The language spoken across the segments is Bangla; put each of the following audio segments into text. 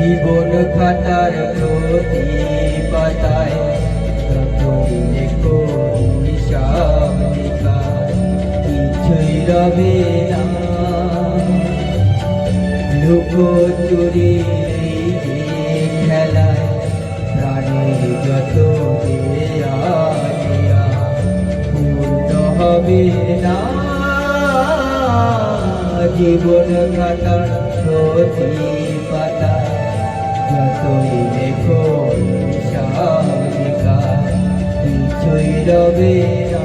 জীবন খাতার প্রতি পাতায় যতই লেখো হিসাব নিকাশ কিছুই রবে না। লুকোচুরি এই যে খেলায় প্রাণের যত দেয়া নেয়া পূর্ণ হবে না। জীবন খাতার প্রতি পাতায় যতই লেখো হিসাব নিকাশ কিছুই রবে না।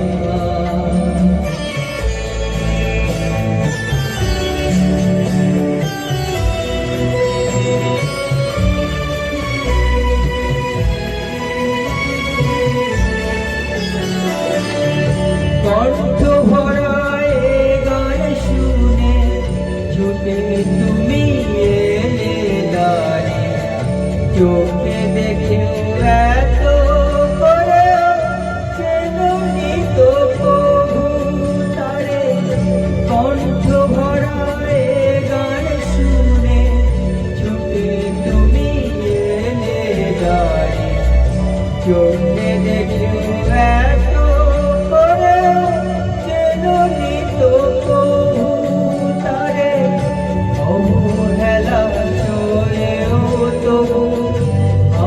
কণ্ঠ ভরা এ গান শুনে ছুটে তুমি এলে দাঁড়ে, চোখে দেখে এত করে চেননি তো প্রভু তারে। কণ্ঠ ভরা এ গান শুনে ছুটে তুমি এলে দাঁড়ে, চোখে দেখে এত করে চেননি তো প্রভু তারে। অবহেলা সয়েও তবু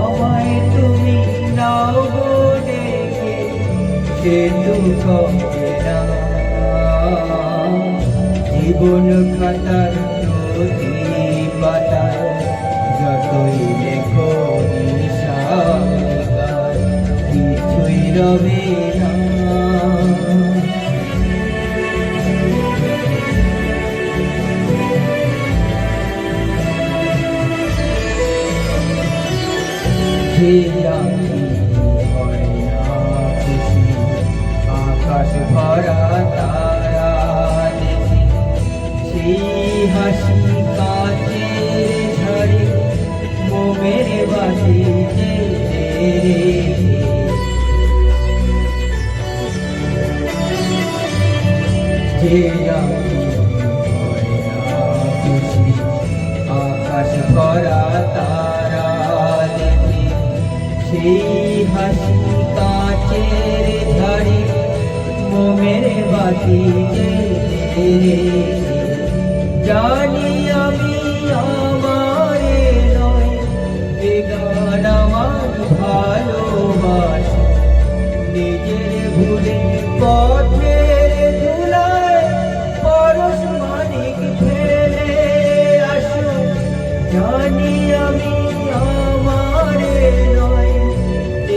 আমায় তুমি নাও গো ডেকে, সে দুঃখ হবে না। জীবন খাতার প্রতি পাতায় যতই লেখো হিসাব নিকাশ কিছুই রবে না। যে রাত্রি হয় না খুশি আকাশ ভরা তারা দেখি, সেই হাসি কাচের ঝাড়ে মোমের বাতি যে রাত্রি হয় না খুশি আকাশ ভরা তারা দেখি, সেই হাসি কাচের ঝাড়ে মোমের বাতি জ্বেলে। জানি আমি আমারে নয় এ গান আমার ভালোবাসা, নিজের ভুলে পথের ধুলায় পরশ মানিক ফেলে আসো। জানি আমি আমারে নয়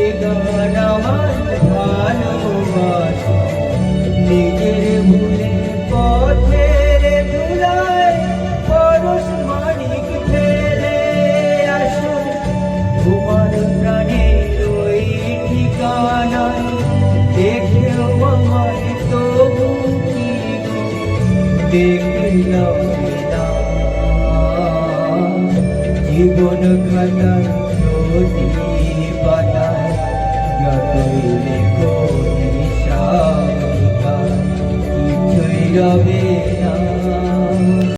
এ গান আমার ভালোবাসা, নিজের ভুলে পথের ধুলায় পরশ মানিক ফেলে আসো। তোমার প্রাণের ওই ঠিকানায় দেখেও আমায় তবু কি গো দেখলাম না। জীবন খাতার প্রতি পাতায় যতই লেখো হিসাব নিকাশ কিছুই রবে না।